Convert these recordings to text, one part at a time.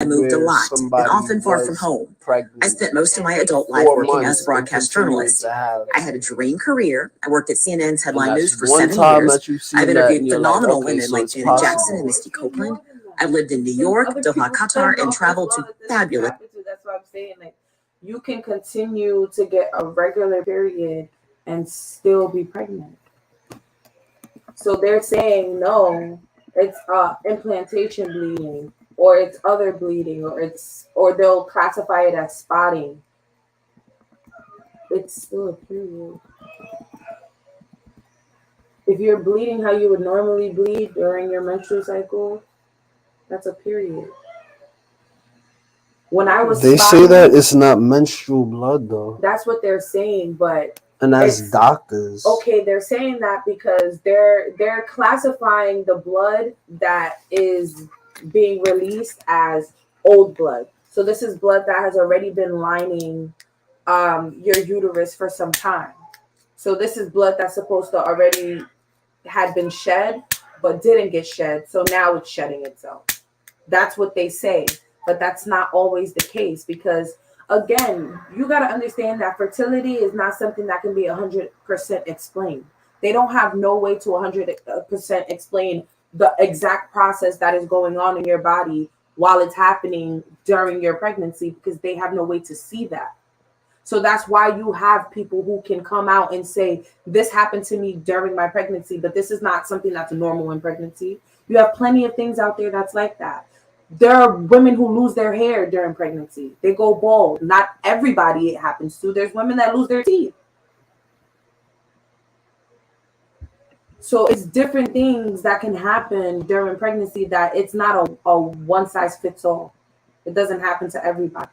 I moved a where lot and somebody often far from was home. I pregnant spent most of my adult life for working as a months and broadcast continued journalist. to have, I had a dream career. I worked at CNN's and headline that's news for one 7 time years. that you've I've seen that, and interviewed you're like, phenomenal okay, women so like it's Janet Jackson and possible. Misty Copeland. I've lived in New York, Doha, Qatar, and traveled to fabulous. That's what I'm saying. Like, you can continue to get a regular period and still be pregnant. So they're saying no, it's implantation bleeding, or it's other bleeding, or they'll classify it as spotting. It's still a period. If you're bleeding how you would normally bleed during your menstrual cycle, that's a period. When I was They say spotting, that it's not menstrual blood though, that's what they're saying, but and as it's doctors, okay. They're saying that because they're classifying the blood that is being released as old blood. So this is blood that has already been lining your uterus for some time. So this is blood that's supposed to already had been shed but didn't get shed. So now it's shedding itself. That's what they say, but that's not always the case because again, you got to understand that fertility is not something that can be 100% explained. They don't have no way to 100% explain the exact process that is going on in your body while it's happening during your pregnancy because they have no way to see that. So that's why you have people who can come out and say, this happened to me during my pregnancy, but this is not something that's normal in pregnancy. You have plenty of things out there that's like that. There are women who lose their hair during pregnancy. They go bald. Not everybody it happens to. There's women that lose their teeth. So it's different things that can happen during pregnancy that it's not a one size fits all. It doesn't happen to everybody.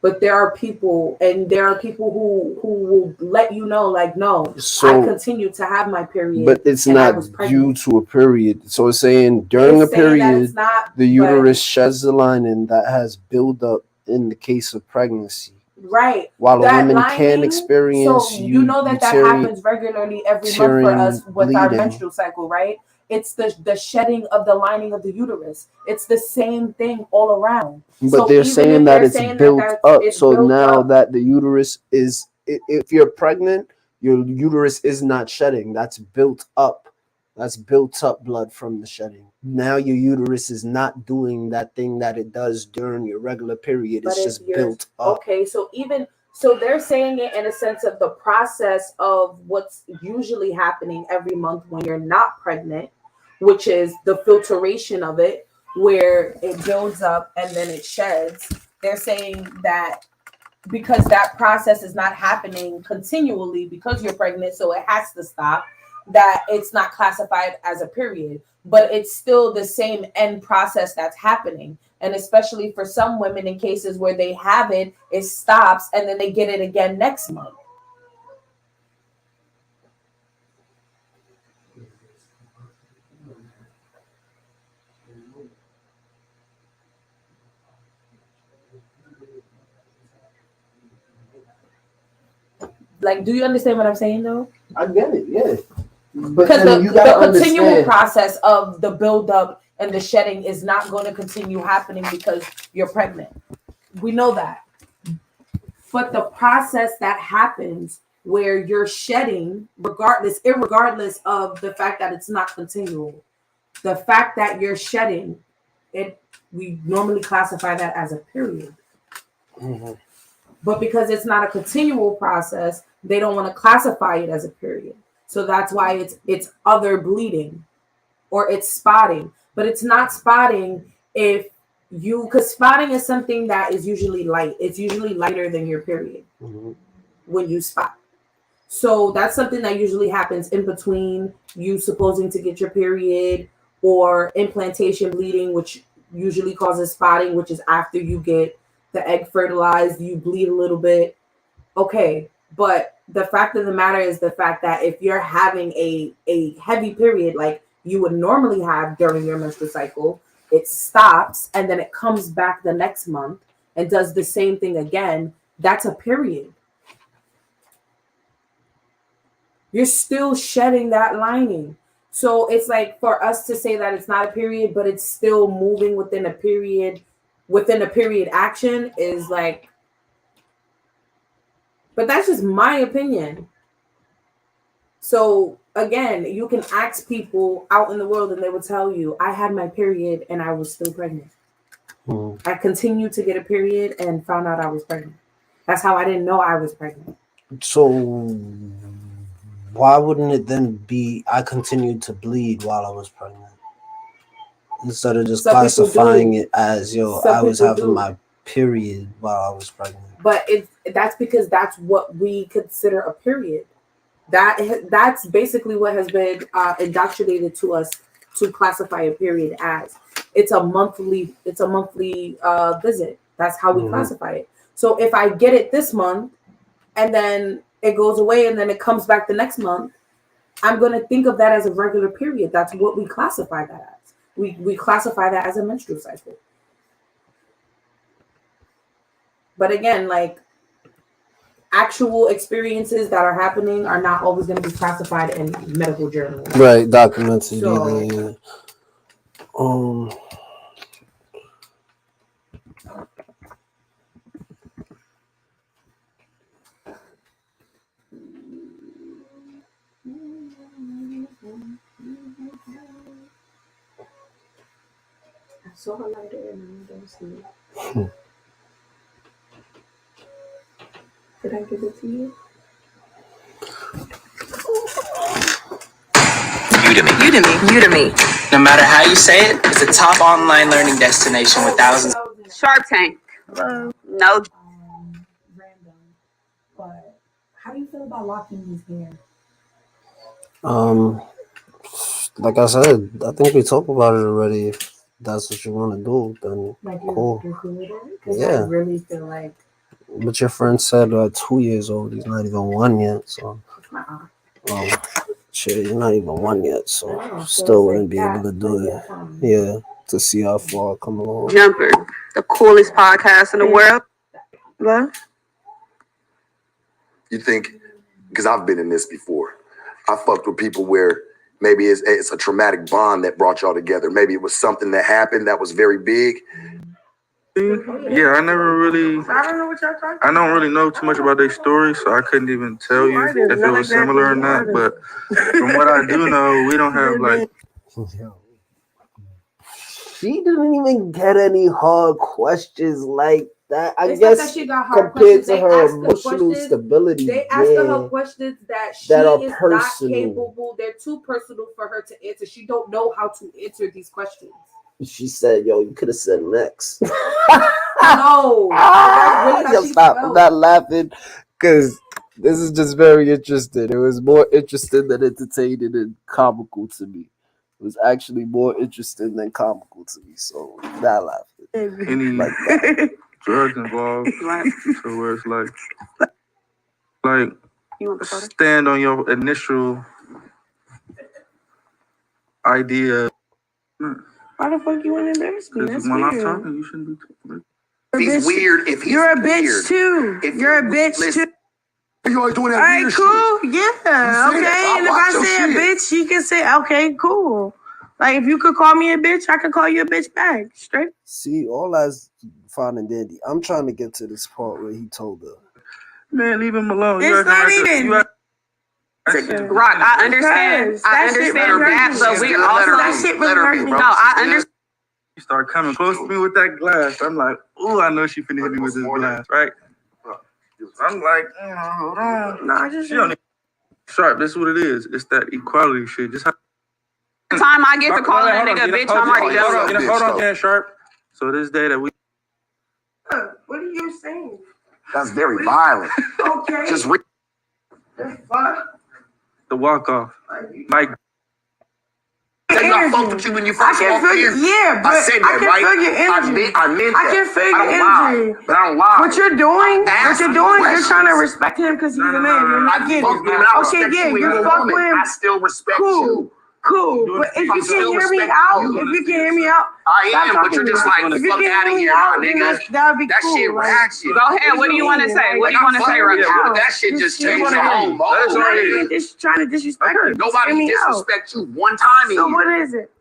But there are people who will let you know, like, no, so I continue to have my period, but it's and I not was due pregnant. to a period. So it's saying during a It's saying that it's period, not, the but uterus sheds the lining that has built up in the case of pregnancy. right, While a that woman can lining. experience So you know that happens regularly every month for us with our bleeding, menstrual cycle, right? It's the shedding of the lining of the uterus. It's the same thing all around. but So they're even saying if that they're it's saying that built that's up. it's So built now up, that the uterus is, if you're pregnant, your uterus is not shedding. That's built up. That's built up blood from the shedding. Now your uterus is not doing that thing that it does during your regular period. but It's if just you're built up. okay, so they're saying it in a sense of the process of what's usually happening every month when you're not pregnant, which is the filtration of it, where it builds up and then it sheds. They're saying that because that process is not happening continually because you're pregnant, so it has to stop, that it's not classified as a period, but it's still the same end process that's happening. And especially for some women, in cases where they have it, it stops and then they get it again next month. Like, do you understand what I'm saying though? I get it, yeah. But Because then you gotta the continual understand. process of the buildup and the shedding is not going to continue happening because you're pregnant. We know that. But the process that happens where you're shedding, irregardless of the fact that it's not continual, the fact that you're shedding, it we normally classify that as a period. Mhm. But because it's not a continual process, they don't want to classify it as a period. So that's why it's other bleeding or it's spotting. But it's not spotting if because spotting is something that is usually light. It's usually lighter than your period Mhm. when you spot. So that's something that usually happens in between you supposing to get your period or implantation bleeding, which usually causes spotting, which is after you get the egg fertilized, you bleed a little bit. Okay. But the fact of the matter is the fact that if you're having a heavy period like you would normally have during your menstrual cycle, it stops and then it comes back the next month and does the same thing again. That's a period. You're still shedding that lining. So it's like for us to say that it's not a period, but it's still moving within a period action is like, but that's just my opinion. So again, you can ask people out in the world and they will tell you, I had my period and I was still pregnant. I continued to get a period and found out I was pregnant. That's how I didn't know I was pregnant. So why wouldn't it then be I continued to bleed while I was pregnant? Instead of just classifying it as, I was having my period while I was pregnant. But that's because that's what we consider a period. That's basically what has been indoctrinated to us to classify a period as. It's a monthly visit. That's how we classify it. So if I get it this month and then it goes away and then it comes back the next month, I'm going to think of that as a regular period. That's what we classify that as. We classify that as a menstrual cycle. But again, like, actual experiences that are happening are not always going to be classified in medical journals. Right, documented. So, yeah. I saw a lighter and I don't see it. Did I give it to you? Udemy. No matter how you say it, it's a top online learning destination with thousands. Shark Tank. Hello. No. Random. But how do you feel about locking his hair? Like I said, I think we talked about it already. If that's what you want to do, then Like, cool. you're cool with it? 'Cause Yeah. I really feel like But your friend said 2 years old. He's not even 1 yet. So, shit, you're not even 1 yet. So, still wouldn't be able to do it. Yeah, to see how far I come along. Jumper. The coolest podcast in the world. What? You think, because I've been in this before, I fucked with people where maybe it's a traumatic bond that brought y'all together. Maybe it was something that happened that was very big. Yeah, I never really. I don't really know too much about their story, so I couldn't even tell you if it was similar or not. But from what I do know, we don't have like. She didn't even get any hard questions like that. I It's guess not that she got hard compared questions. to They her asked her emotional questions. stability, They asked her questions that she that are is personal. not capable. They're too personal for her to answer. She don't know how to answer these questions. She said, "Yo, you could have said next." No, I just stopped. I'm not laughing because this is just very interesting. It was more interesting than entertaining and comical to me. It was actually more interesting than comical to me. So not laughing. Any Like that. drugs involved, so where it's like You want the photo? stand on your initial idea. Why the fuck you want to embarrass me? That's When I'm weird. talking, you shouldn't be talking. If he's weird, if he's You're a weird, bitch too. if You're a bitch listen, too. you always doing that All right, weird cool. Yeah. You say Okay. that. And if Watch I your say a shit. bitch, you can say, okay, cool. Like, if you could call me a bitch, I could call you a bitch back. Straight. See, all that's fine and dandy. I'm trying to get to this part where he told her. Man, leave him alone. It's You acting not like even- you act- Rock, I understand. Because I that shit understand really that, hurt but me. we Let also her that be. shit Let really her hurt be, me. bro. no. I understand. You start coming close to me with that glass. I'm like, ooh, I know she finna hit me with this glass, right? I'm like, hold on. No, I just She don't need sharp. This is what it is. It's that equality shit. Just The time I get to calling a nigga a bitch, I'm already hold on. done. Hold on, Dan Sharp. So this day that we What are you saying? That's very violent. Okay. Just the fuck? the walk off, Mike. say I fucked with you when you first I can walked feel in. you. Yeah, but I said that, I can right? feel your energy. I meant I that. can feel I don't your lie, energy. but I don't lie. What you're doing, Ask you're me trying to questions. respect him because he's No, a no, man. no, You're no. not I getting fuck it. with him. I Okay, respect yeah, you and you're you're a fuck woman. with him. I still respect Cool. you. Cool. But if you can hear me out, I stop am, but talking you're to just me. like, If you fuck can out of hear me here, out, my then nigga. that'd be That cool. shit Like, ratchet. Go ahead. What do you want to say? What do you want to say, Fuck Rocky? you. That shit just changed the whole mode. I'm not even trying to disrespect you. Just hear Nobody me out. disrespect you one time in So here. what is it?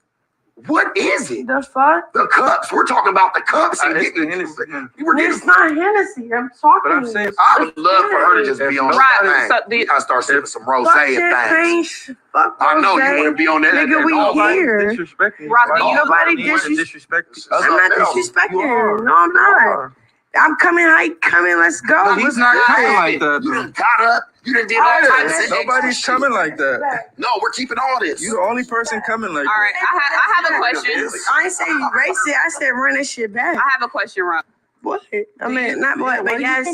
What is it? The fuck? The cups. We're talking about the cups and It's getting the Hennessy. We're getting. It's not Hennessy. I'm talking. But I'm saying, I would love for her to just be on Right, that so thing. the- We gotta start sipping some rose Fuck and champagne. things. Fuck I know you rosé. want to be on that. Nigga, we nobody here. disrespecting you. Rocky, Like, nobody you want to disrespect me. I'm not disrespecting you. No, I'm You not. are. I'm coming. Let's go. No, he's not coming like that, You though. done got up. You done did all types of Nobody's extra coming shit. like that. No, we're keeping all this. You the only person coming like All right, that. I have a question. I ain't say erase it. I said run that shit back. I have a question, Rock. What? I mean, not what, but yes.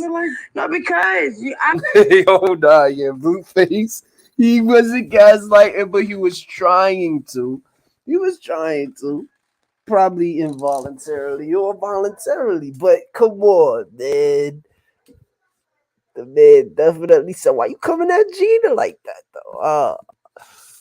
No, because Yo, nah, yeah, Blueface. He wasn't gaslighting, but he was trying to. He was trying to. Probably involuntarily or voluntarily, but come on, man. The man definitely said, why you coming at Gina like that, though?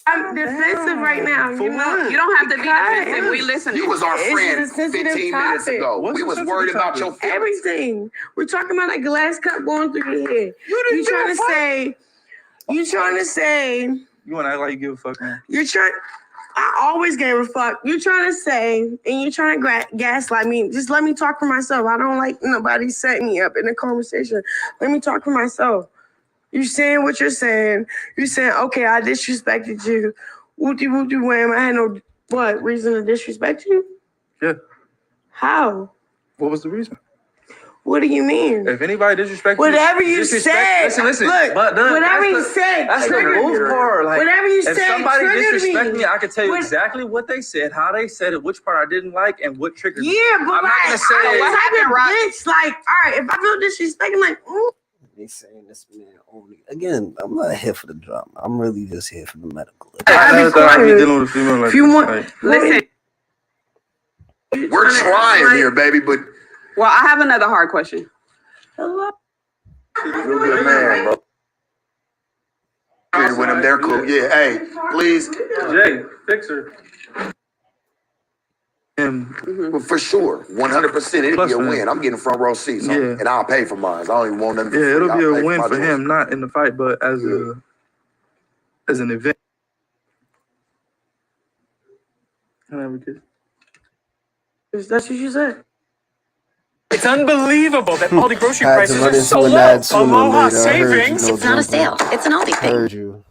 I'm defensive right now. You know, You don't have to be defensive. We listening. You was our It's friend a sensitive 15 minutes topic. ago. What's We the was sensitive worried about topic? your feelings. everything. We're talking about a glass cup going through your head. You trying to say? You want to act like you give a fuck, man. You're trying. I always gave a fuck. You're trying to say, and you're trying to gaslight me. Just let me talk for myself. I don't like nobody setting me up in a conversation. Let me talk for myself. You saying what you're saying. You saying, okay, I disrespected you. Whoopty whoopty wham. I had no reason to disrespect you? Yeah. How? What was the reason? What do you mean? If anybody disrespects Whatever you, you said. listen. Look, But whatever you said. That's the triggered me. move part. Like, Whatever you if said. somebody triggered disrespect me, I can tell you What- exactly what they said, how they said it, which part I didn't like, and what triggered me. Yeah, but I'm not gonna say I'm what the type happened, of Rock? bitch. Like, all right, if I feel disrespected, I'm like, ooh. They saying this man only. Again, I'm not here for the drama. I'm really just here for the medical. I be never thought I'd be quiet. dealing with a female like If you this. want, Like, Listen. We're trying here, baby, but Well, I have another hard question. Hello. you're a good man, bro. When them there cool. Yeah, hey, please. Jay, fix her. Well, for sure, 100%, it'll Plus be a for him. win. I'm getting front row seats, Yeah. and I'll pay for mine. I don't even want nothing. For Yeah, free. it'll I'll be pay a win my for choice. him, not in the fight, but as an event. Can I have a kiss? That's what you said. It's unbelievable that all the grocery Had to prices run are so into an low. ad sooner or Aloha later. I heard you, savings. no It's not a joke. sale. It's an Aldi thing. Heard you.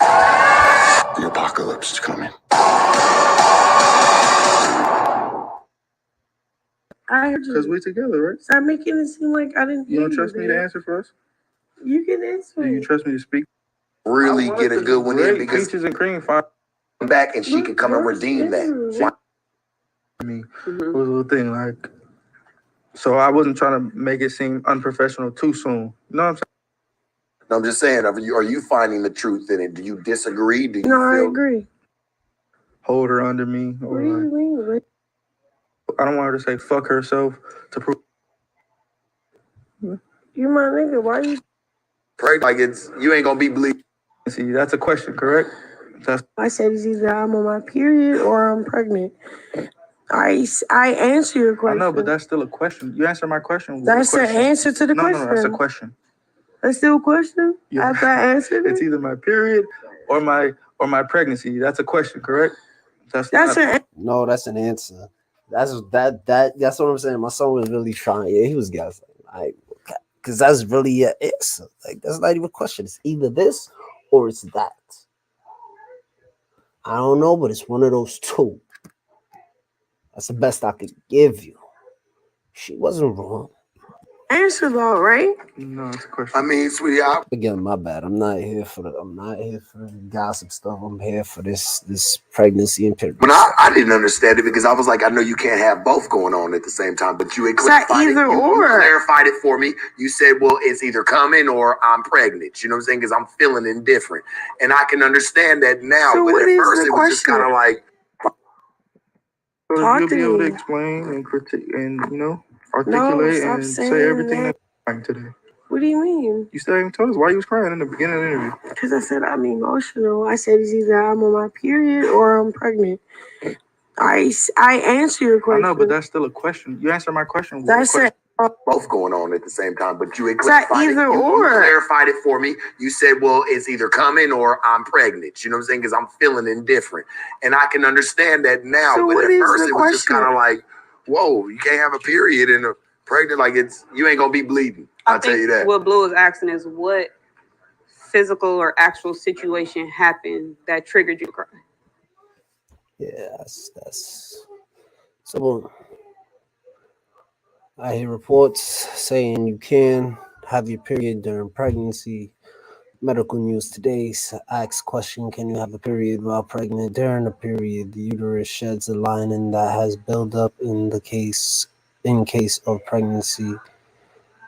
The apocalypse is coming. I heard Because you. we together, right? Stop making it seem like I didn't You hear don't trust me to man. answer for us? You can answer Do you it. trust me to speak? Really I get a wanted good one in great because peaches and cream fine. back and she can come and redeem that. Why- I mean, it was a little thing like, so I wasn't trying to make it seem unprofessional too soon. You know what I'm saying? No, I'm just saying, are you finding the truth in it? Do you disagree? Do you No, I feel agree. Hold her under me, What or do you like, mean? I don't want her to say fuck herself to prove. You my nigga. Why you? pray like it's you ain't gonna be bleeding? See, that's a question, correct? That's I said it's either I'm on my period or I'm pregnant. I answer your I question. know, but that's still a question. You answer my question. That's the answer to the No, question. no, that's a question. That's still a question? Yeah. After I answered It's it? either my period or my pregnancy. That's a question, correct? That's not- an No, that's an answer. That's what I'm saying. My son was really trying. Yeah, he was gaslighting. Like, because that's really an answer. Like, that's not even a question. It's either this or it's that. I don't know, but it's one of those two. That's the best I could give you. She wasn't wrong. answer though, right? No, it's a question. I mean, sweetie, Again, my bad. I'm not here for the gossip stuff. I'm here for this pregnancy and period. but I didn't understand it because I was like, I know you can't have both going on at the same time, but you It's not clarified either it. You or. clarified it for me. You said, well, it's either coming or I'm pregnant. You know what I'm saying? Because I'm feeling indifferent. And I can understand that now. So but what at is first the it was just question? kind of like, So Talk you'll to be able to me. explain and critique and articulate stop and say saying everything that. that's fine today. What What do you mean? You still haven't told us why you was crying in the beginning of the interview. Because I said I'm emotional. I said it's either I'm on my period or I'm pregnant. I answer your I question. know, but that's still a question. You answer my question. That's it. Both going on at the same time, but you It's not clarified it. either You or. clarified it for me. You said, well, it's either coming or I'm pregnant. You know what I'm saying? Because I'm feeling indifferent. And I can understand that now. So but what at is first the it was just question? kind of like, whoa, you can't have a period and a pregnant, like you ain't gonna be bleeding. I'll tell you that. What Blue is asking is what physical or actual situation happened that triggered you to cry? Yeah, that's so. I hear reports saying you can have your period during pregnancy. Medical News Today asks question: can you have a period while pregnant? During a period, the uterus sheds a lining that has built up in case of pregnancy.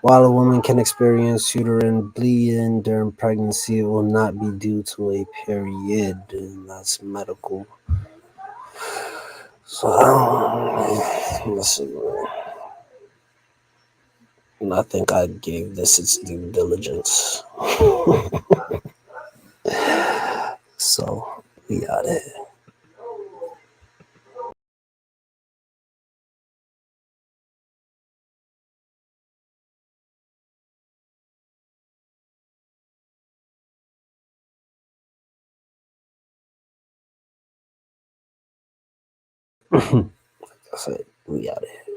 While a woman can experience uterine bleeding during pregnancy, it will not be due to a period, and that's medical. So listen, I think I gave this its due diligence. So we got it. Like I said, we got it.